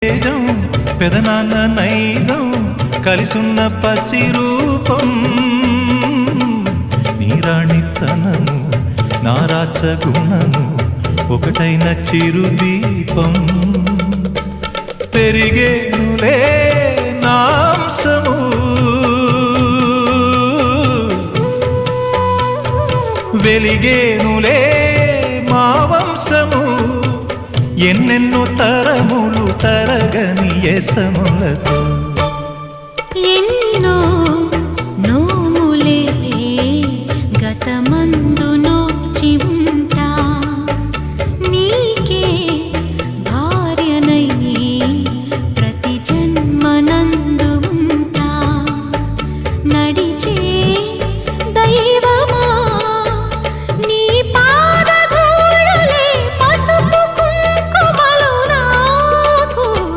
తేజం పెదనాన్న నైజం కలిసున్న పసి రూపం నీరాణితనము నారాచ గుణము ఒకటైన చిరుదీపం పెరిగేనులే నాంసము వెలిగేనులే మా వంశము ఎన్నెన్నో తరములు తరగని యసములతో